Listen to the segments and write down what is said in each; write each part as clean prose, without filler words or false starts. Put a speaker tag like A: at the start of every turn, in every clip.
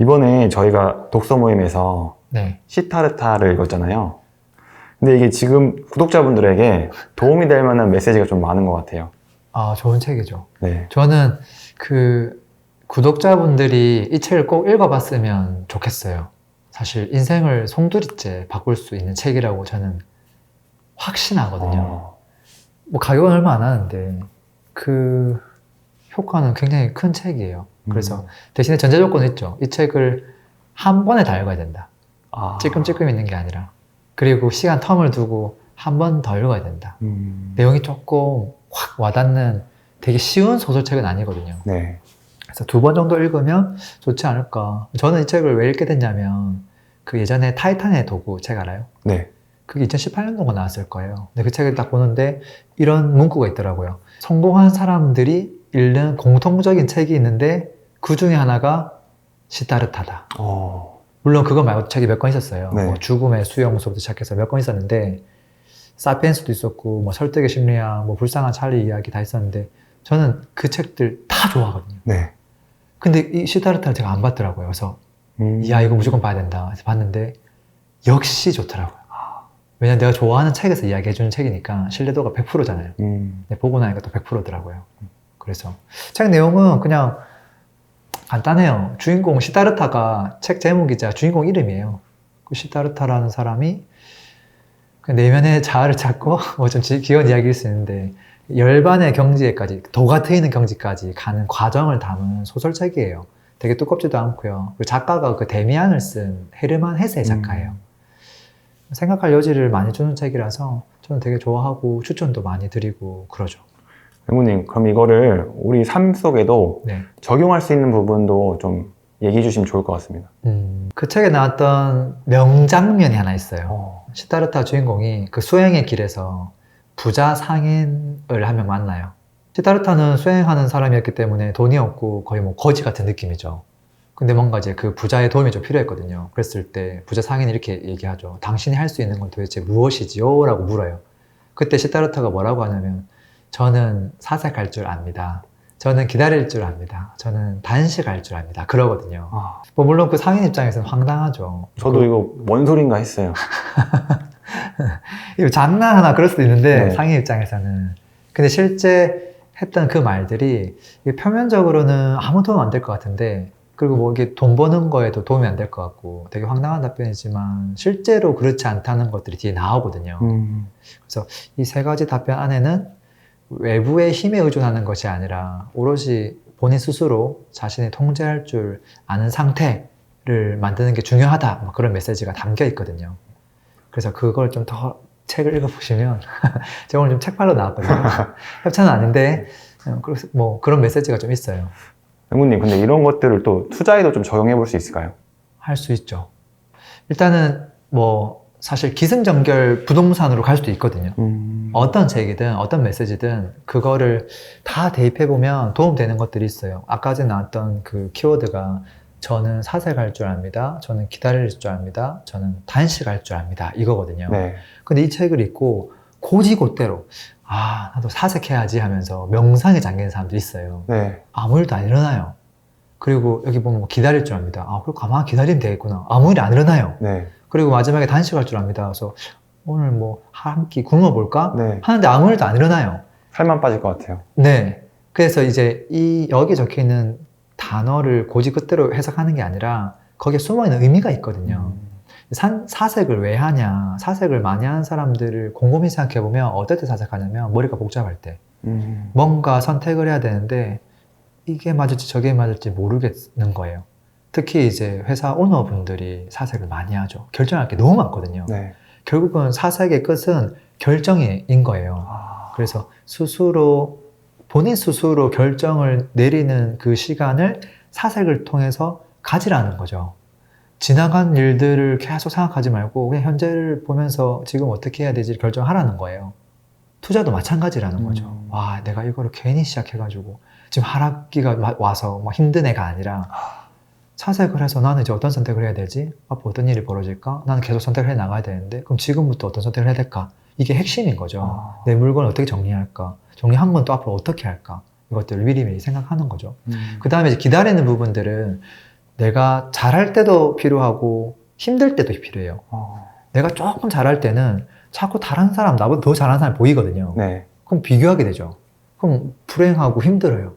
A: 이번에 저희가 독서 모임에서
B: 네.
A: 시타르타를 읽었잖아요. 근데 이게 지금 구독자분들에게 도움이 될 만한 메시지가 좀 많은 것 같아요.
B: 아, 좋은 책이죠.
A: 네.
B: 저는 그 구독자분들이 이 책을 꼭 읽어봤으면 좋겠어요. 사실 인생을 송두리째 바꿀 수 있는 책이라고 저는 확신하거든요. 뭐 가격은 얼마 안 하는데 그 효과는 굉장히 큰 책이에요. 그래서 대신에 전제 조건은 있죠. 이 책을 한 번에 다 읽어야 된다. 찔끔찔끔 있는 게 아니라. 그리고 시간 텀을 두고 한 번 더 읽어야 된다. 내용이 조금 확 와닿는 되게 쉬운 소설책은 아니거든요.
A: 네.
B: 그래서 2번 정도 읽으면 좋지 않을까. 저는 이 책을 왜 읽게 됐냐면 그 예전에 타이탄의 도구 책 알아요?
A: 네.
B: 그게 2018년도가 나왔을 거예요. 근데 그 책을 딱 보는데 이런 문구가 있더라고요. 성공한 사람들이 읽는 공통적인 책이 있는데 그 중에 하나가 시타르타다. 물론 그거 말고 책이 몇 권 있었어요.
A: 네.
B: 뭐 죽음의 수용소부터 시작해서 몇 권 있었는데 사피엔스도 있었고 뭐 설득의 심리학, 뭐 불쌍한 찰리 이야기 다 있었는데 저는 그 책들 다 좋아하거든요.
A: 네.
B: 근데 이 시타르타를 제가 안 봤더라고요. 그래서 야 이거 무조건 봐야 된다. 그래서 봤는데 역시 좋더라고요. 왜냐면 내가 좋아하는 책에서 이야기해주는 책이니까 신뢰도가 100%잖아요. 근데 보고 나니까 또 100%더라고요. 그래서 책 내용은 그냥 간단해요. 주인공 시타르타가 책 제목이자 주인공 이름이에요. 그 시타르타라는 사람이 그 내면의 자아를 찾고 뭐 좀 귀여운 이야기일 수 있는데 열반의 경지에까지 도가 트이는 경지까지 가는 과정을 담은 소설책이에요. 되게 두껍지도 않고요. 그 작가가 그 데미안을 쓴 헤르만 헤세 작가예요. 생각할 여지를 많이 주는 책이라서 저는 되게 좋아하고 추천도 많이 드리고 그러죠.
A: 맹구님, 그럼 이거를 우리 삶 속에도
B: 네.
A: 적용할 수 있는 부분도 좀 얘기해 주시면 좋을 것 같습니다.
B: 그 책에 나왔던 명장면이 하나 있어요. 시타르타 주인공이 그 수행의 길에서 부자 상인을 한 명 만나요. 시타르타는 수행하는 사람이었기 때문에 돈이 없고 거의 뭐 거지 같은 느낌이죠. 근데 뭔가 이제 그 부자의 도움이 좀 필요했거든요. 그랬을 때 부자 상인이 이렇게 얘기하죠. 당신이 할 수 있는 건 도대체 무엇이지요? 라고 물어요. 그때 시타르타가 뭐라고 하냐면 저는 사색할 줄 압니다. 저는 기다릴 줄 압니다. 저는 단식할 줄 압니다. 그러거든요. 뭐 물론 그 상인 입장에서는 황당하죠.
A: 저도 이거 뭔 소린가 했어요.
B: 이거 장난하나 그럴 수도 있는데
A: 네.
B: 상인 입장에서는. 근데 실제 했던 그 말들이 표면적으로는 아무 도움 안 될 것 같은데 그리고 뭐 이게 돈 버는 거에도 도움이 안 될 것 같고 되게 황당한 답변이지만 실제로 그렇지 않다는 것들이 뒤에 나오거든요. 그래서 이 3가지 답변 안에는 외부의 힘에 의존하는 것이 아니라 오롯이 본인 스스로 자신이 통제할 줄 아는 상태를 만드는 게 중요하다. 뭐 그런 메시지가 담겨 있거든요. 그래서 그걸 좀 더 책을 읽어보시면 제가 오늘 좀 책팔로 나왔거든요. 협찬은 아닌데 뭐 그런 메시지가 좀 있어요.
A: 맹구님, 근데 이런 것들을 또 투자에도 좀 적용해 볼 수 있을까요?
B: 할 수 있죠. 일단은 뭐 사실 기승전결 부동산으로 갈 수도 있거든요. 어떤 책이든 어떤 메시지든 그거를 다 대입해보면 도움되는 것들이 있어요. 아까 전에 나왔던 그 키워드가 저는 사색할 줄 압니다. 저는 기다릴 줄 압니다. 저는 단식할 줄 압니다. 이거거든요.
A: 네.
B: 근데 이 책을 읽고 고지고대로 나도 사색해야지 하면서 명상에 잠기는 사람들이 있어요.
A: 네.
B: 아무 일도 안 일어나요. 그리고 여기 보면 기다릴 줄 압니다. 그리고 가만히 기다리면 되겠구나. 아무 일이 안 일어나요.
A: 네.
B: 그리고 마지막에 단식할 줄 압니다. 그래서 오늘 뭐 한 끼 굶어볼까?
A: 네.
B: 하는데 아무 일도 안 일어나요.
A: 살만 빠질 것 같아요.
B: 네. 그래서 이제 여기 적혀 있는 단어를 고지 끝대로 해석하는 게 아니라 거기에 숨어있는 의미가 있거든요. 사색을 왜 하냐? 사색을 많이 하는 사람들을 곰곰이 생각해보면 어떨 때 사색하냐면 머리가 복잡할 때. 뭔가 선택을 해야 되는데 이게 맞을지 저게 맞을지 모르겠는 거예요. 특히 이제 회사 오너분들이 사색을 많이 하죠. 결정할 게 너무 많거든요.
A: 네.
B: 결국은 사색의 끝은 결정인 거예요. 그래서 본인 스스로 결정을 내리는 그 시간을 사색을 통해서 가지라는 거죠. 지나간 일들을 계속 생각하지 말고 그냥 현재를 보면서 지금 어떻게 해야 되지 결정하라는 거예요. 투자도 마찬가지라는 거죠. 내가 이거를 괜히 시작해가지고 지금 하락기가 와서 막 힘든 애가 아니라 사색을 해서 나는 이제 어떤 선택을 해야 되지? 앞으로 어떤 일이 벌어질까? 나는 계속 선택을 해 나가야 되는데 그럼 지금부터 어떤 선택을 해야 될까? 이게 핵심인 거죠. 내 물건을 어떻게 정리할까? 정리한 건 또 앞으로 어떻게 할까? 이것들을 미리미리 생각하는 거죠. 그 다음에 이제 기다리는 부분들은 내가 잘할 때도 필요하고 힘들 때도 필요해요.
A: 어.
B: 내가 조금 잘할 때는 자꾸 다른 사람, 나보다 더 잘하는 사람이 보이거든요.
A: 네.
B: 그럼 비교하게 되죠. 그럼 불행하고 힘들어요.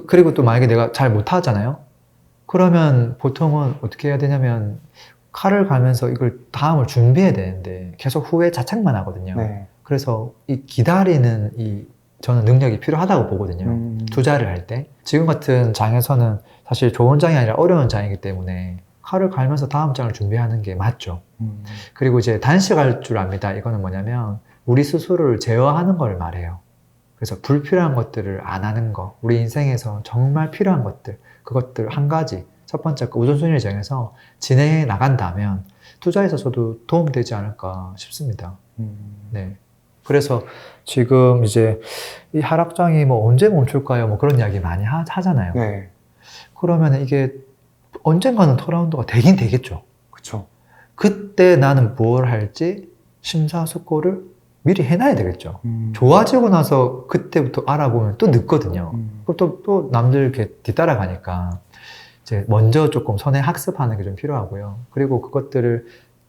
B: 그리고 또 만약에 내가 잘 못하잖아요. 그러면 보통은 어떻게 해야 되냐면 칼을 갈면서 이걸 다음을 준비해야 되는데 계속 후회 자책만 하거든요.
A: 네.
B: 그래서 이 기다리는 저는 능력이 필요하다고 보거든요. 투자를 할 때. 지금 같은 장에서는 사실 좋은 장이 아니라 어려운 장이기 때문에 칼을 갈면서 다음 장을 준비하는 게 맞죠. 그리고 이제 단식할 줄 압니다. 이거는 뭐냐면 우리 스스로를 제어하는 걸 말해요. 그래서 불필요한 것들을 안 하는 거, 우리 인생에서 정말 필요한 것들, 그것들 한 가지, 첫 번째 우선순위를 정해서 진행해 나간다면 투자에 있어서도 도움되지 않을까 싶습니다. 네. 그래서 지금 이제 이 하락장이 뭐 언제 멈출까요? 뭐 그런 이야기 많이 하잖아요.
A: 네.
B: 그러면 이게 언젠가는 턴어라운드가 되긴 되겠죠.
A: 그쵸.
B: 그때 나는 뭘 할지 심사숙고를 미리 해놔야 되겠죠. 좋아지고 나서 그때부터 알아보면 또 늦거든요. 그럼 또 남들 이렇게 뒤따라가니까 이제 먼저 조금 선에 학습하는 게 좀 필요하고요. 그리고 그것들을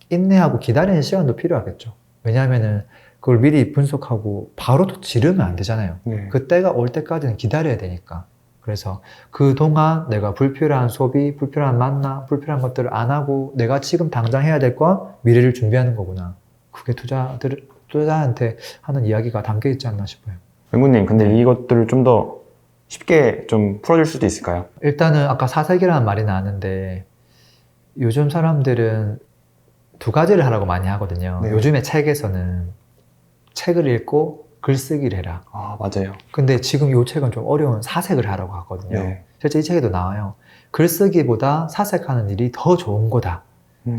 B: 인내하고 기다리는 시간도 필요하겠죠. 왜냐하면은 그걸 미리 분석하고 바로 또 지르면 안 되잖아요.
A: 네.
B: 그때가 올 때까지는 기다려야 되니까. 그래서 그동안 내가 불필요한 소비, 불필요한 만남, 불필요한 것들을 안 하고 내가 지금 당장 해야 될 건 미래를 준비하는 거구나. 그게 투자한테 하는 이야기가 담겨 있지 않나 싶어요.
A: 맹구님, 근데 이것들을 좀 더 쉽게 좀 풀어줄 수도 있을까요?
B: 일단은 아까 사색이라는 말이 나왔는데 요즘 사람들은 두 가지를 하라고 많이 하거든요.
A: 네.
B: 요즘에 책에서는 책을 읽고 글쓰기를 해라.
A: 아, 맞아요.
B: 근데 지금 이 책은 좀 어려운 사색을 하라고 하거든요.
A: 네.
B: 실제 이 책에도 나와요. 글쓰기보다 사색하는 일이 더 좋은 거다.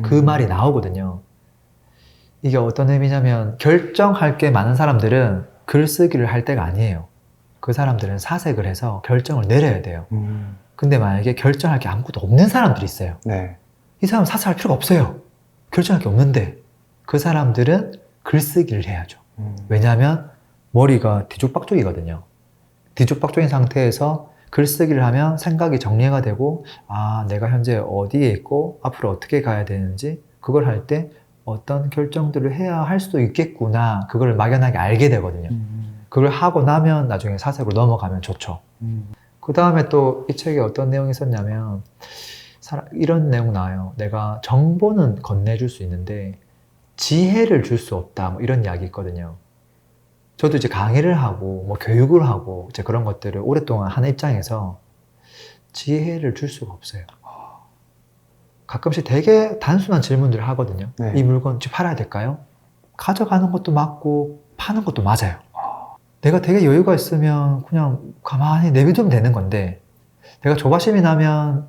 B: 그 말이 나오거든요. 이게 어떤 의미냐면 결정할 게 많은 사람들은 글쓰기를 할 때가 아니에요. 그 사람들은 사색을 해서 결정을 내려야 돼요. 근데 만약에 결정할 게 아무것도 없는 사람들이 있어요.
A: 네.
B: 이 사람은 사색할 필요가 없어요. 결정할 게 없는데 그 사람들은 글쓰기를 해야죠. 왜냐하면 머리가 뒤죽박죽이거든요. 뒤죽박죽인 상태에서 글쓰기를 하면 생각이 정리가 되고 아, 내가 현재 어디에 있고 앞으로 어떻게 가야 되는지 그걸 할 때 어떤 결정들을 해야 할 수도 있겠구나. 그걸 막연하게 알게 되거든요. 그걸 하고 나면 나중에 사색으로 넘어가면 좋죠. 그 다음에 또 이 책에 어떤 내용이 있었냐면 이런 내용 나와요. 내가 정보는 건네줄 수 있는데 지혜를 줄 수 없다. 뭐 이런 이야기 있거든요. 저도 이제 강의를 하고 뭐 교육을 하고 이제 그런 것들을 오랫동안 하는 입장에서 지혜를 줄 수가 없어요. 가끔씩 되게 단순한 질문들을 하거든요.
A: 네.
B: 이 물건 지금 팔아야 될까요? 가져가는 것도 맞고 파는 것도 맞아요. 내가 되게 여유가 있으면 그냥 가만히 내비두면 되는 건데 내가 조바심이 나면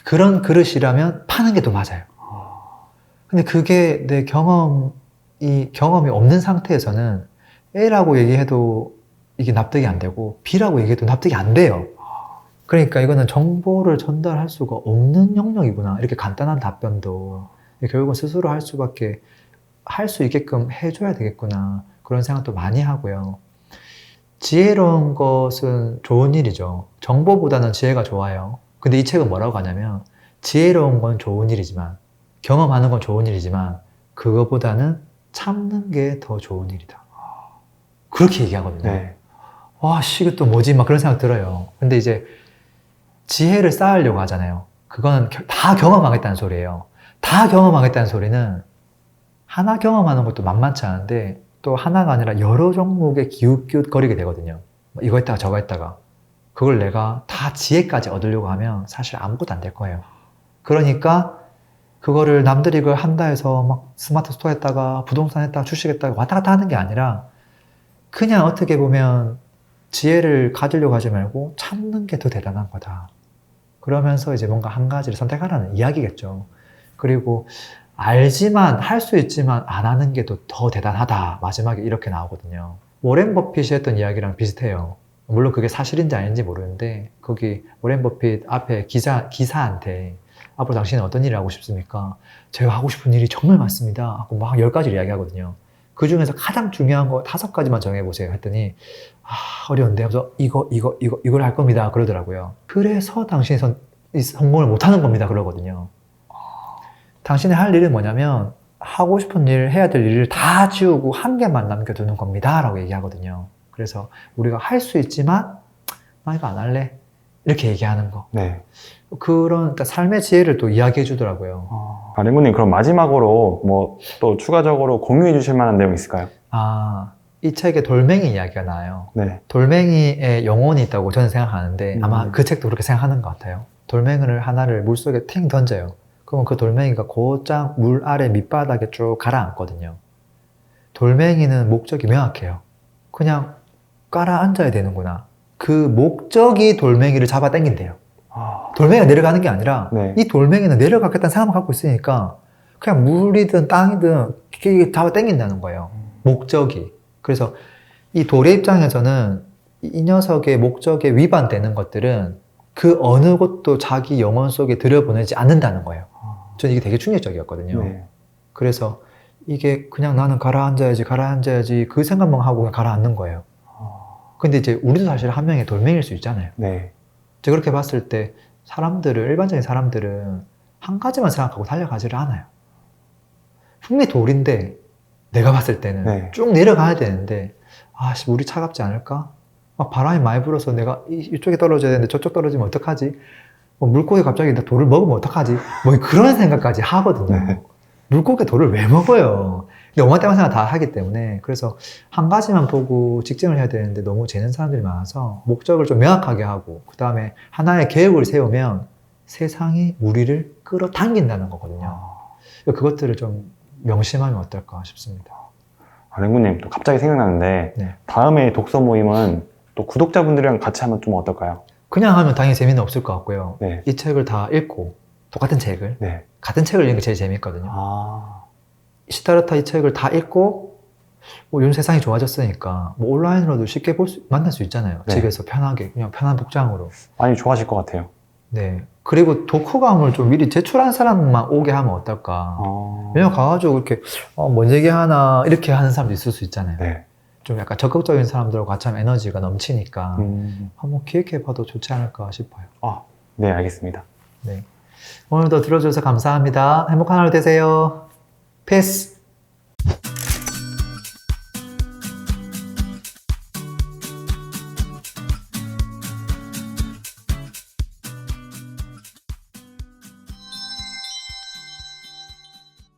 B: 그런 그릇이라면 파는 게 더 맞아요. 근데 그게 내 경험이 없는 상태에서는 A라고 얘기해도 이게 납득이 안 되고 B라고 얘기해도 납득이 안 돼요. 그러니까 이거는 정보를 전달할 수가 없는 영역이구나. 이렇게 간단한 답변도 결국은 스스로 할 수 있게끔 해줘야 되겠구나. 그런 생각도 많이 하고요. 지혜로운 것은 좋은 일이죠. 정보보다는 지혜가 좋아요. 근데 이 책은 뭐라고 하냐면 지혜로운 건 좋은 일이지만 경험하는 건 좋은 일이지만 그거보다는 참는 게 더 좋은 일이다. 그렇게 얘기하거든요.
A: 네.
B: 와, 이게 또 뭐지? 막 그런 생각 들어요. 근데 이제 지혜를 쌓으려고 하잖아요. 그거는 다 경험하겠다는 소리예요. 다 경험하겠다는 소리는 하나 경험하는 것도 만만치 않은데 또 하나가 아니라 여러 종목에 기웃기웃거리게 되거든요. 이거 했다가 저거 했다가 그걸 내가 다 지혜까지 얻으려고 하면 사실 아무것도 안 될 거예요. 그러니까 그거를 남들이 그걸 한다 해서 막 스마트 스토어 했다가 부동산 했다가 주식 했다가 왔다 갔다 하는 게 아니라 그냥 어떻게 보면 지혜를 가지려고 하지 말고 참는 게 더 대단한 거다. 그러면서 이제 뭔가 한 가지를 선택하라는 이야기겠죠. 그리고 알지만 할 수 있지만 안 하는 게 더 대단하다. 마지막에 이렇게 나오거든요. 워렌 버핏이 했던 이야기랑 비슷해요. 물론 그게 사실인지 아닌지 모르는데 거기 워렌 버핏 앞에 기사한테 앞으로 당신은 어떤 일을 하고 싶습니까? 제가 하고 싶은 일이 정말 많습니다. 하고 막 10가지를 이야기하거든요. 그 중에서 가장 중요한 거 5가지만 정해보세요. 했더니 어려운데. 그래서 이걸 할 겁니다. 그러더라고요. 그래서 당신이 성공을 못하는 겁니다. 그러거든요. 당신이 할 일은 뭐냐면 하고 싶은 일, 해야 될 일을 다 지우고 한 개만 남겨두는 겁니다. 라고 얘기하거든요. 그래서 우리가 할 수 있지만 나 이거 안 할래. 이렇게 얘기하는 거.
A: 네.
B: 그런 그러니까 삶의 지혜를 또 이야기해 주더라고요.
A: 랭구님, 그럼 마지막으로 뭐 또 추가적으로 공유해 주실 만한 내용 있을까요?
B: 이 책에 돌멩이 이야기가 나와요.
A: 네.
B: 돌멩이에 영혼이 있다고 저는 생각하는데 아마 그 책도 그렇게 생각하는 것 같아요. 돌멩이를 하나를 물속에 ทิ้ 던져요. 그러면 그 돌멩이가 곧장 물 아래 밑바닥에 쭉 가라앉거든요. 돌멩이는 목적이 명확해요. 그냥 깔아앉아야 되는구나. 그 목적이 돌멩이를 잡아 당긴대요. 돌멩이가 내려가는 게 아니라
A: 네.
B: 이 돌멩이는 내려가겠다는 생각만 갖고 있으니까 그냥 물이든 땅이든 이게 잡아 당긴다는 거예요. 목적이. 그래서 이 돌의 입장에서는 이 녀석의 목적에 위반되는 것들은 그 어느 것도 자기 영혼 속에 들여보내지 않는다는 거예요. 저는 이게 되게 충격적이었거든요.
A: 네.
B: 그래서 이게 그냥 나는 가라앉아야지 그 생각만 하고 그냥 가라앉는 거예요. 근데 이제 우리도 사실 한 명의 돌멩이일 수 있잖아요.
A: 네.
B: 제가 그렇게 봤을 때 일반적인 사람들은 한 가지만 생각하고 달려가지를 않아요. 분명히 돌인데 내가 봤을 때는
A: 네.
B: 쭉 내려가야 되는데 물이 차갑지 않을까? 막 바람이 많이 불어서 내가 이쪽에 떨어져야 되는데 저쪽 떨어지면 어떡하지? 뭐 물고기 갑자기 나 돌을 먹으면 어떡하지? 뭐 그런 생각까지 하거든요.
A: 네.
B: 물고기 돌을 왜 먹어요? 근데 오만때만 생각 다 하기 때문에 그래서 한 가지만 보고 직진을 해야 되는데 너무 재는 사람들이 많아서 목적을 좀 명확하게 하고 그 다음에 하나의 계획을 세우면 세상이 우리를 끌어당긴다는 거거든요. 그것들을 좀 명심하면 어떨까 싶습니다.
A: 랭구님, 또 갑자기 생각나는데
B: 네.
A: 다음에 독서 모임은 또 구독자분들이랑 같이 하면 좀 어떨까요?
B: 그냥 하면 당연히 재미는 없을 것 같고요.
A: 네.
B: 이 책을 다 읽고 똑같은 책을
A: 네.
B: 같은 책을 읽는 게 제일 재밌거든요.
A: 아,
B: 시다르타 이 책을 다 읽고 요즘 세상이 좋아졌으니까 뭐 온라인으로도 쉽게 만날 수 있잖아요.
A: 네.
B: 집에서 편하게 그냥 편한 복장으로.
A: 많이 좋아하실 것 같아요.
B: 네. 그리고 독후감을 좀 미리 제출한 사람만 오게 하면 어떨까. 왜냐면 가가지고 이렇게 뭔 얘기하나 이렇게 하는 사람도 있을 수 있잖아요.
A: 네.
B: 좀 약간 적극적인 사람들하고 같이 하면 에너지가 넘치니까 한번 기획해봐도 좋지 않을까 싶어요.
A: 네, 알겠습니다.
B: 네. 오늘도 들어주셔서 감사합니다. 행복한 하루 되세요. 피스!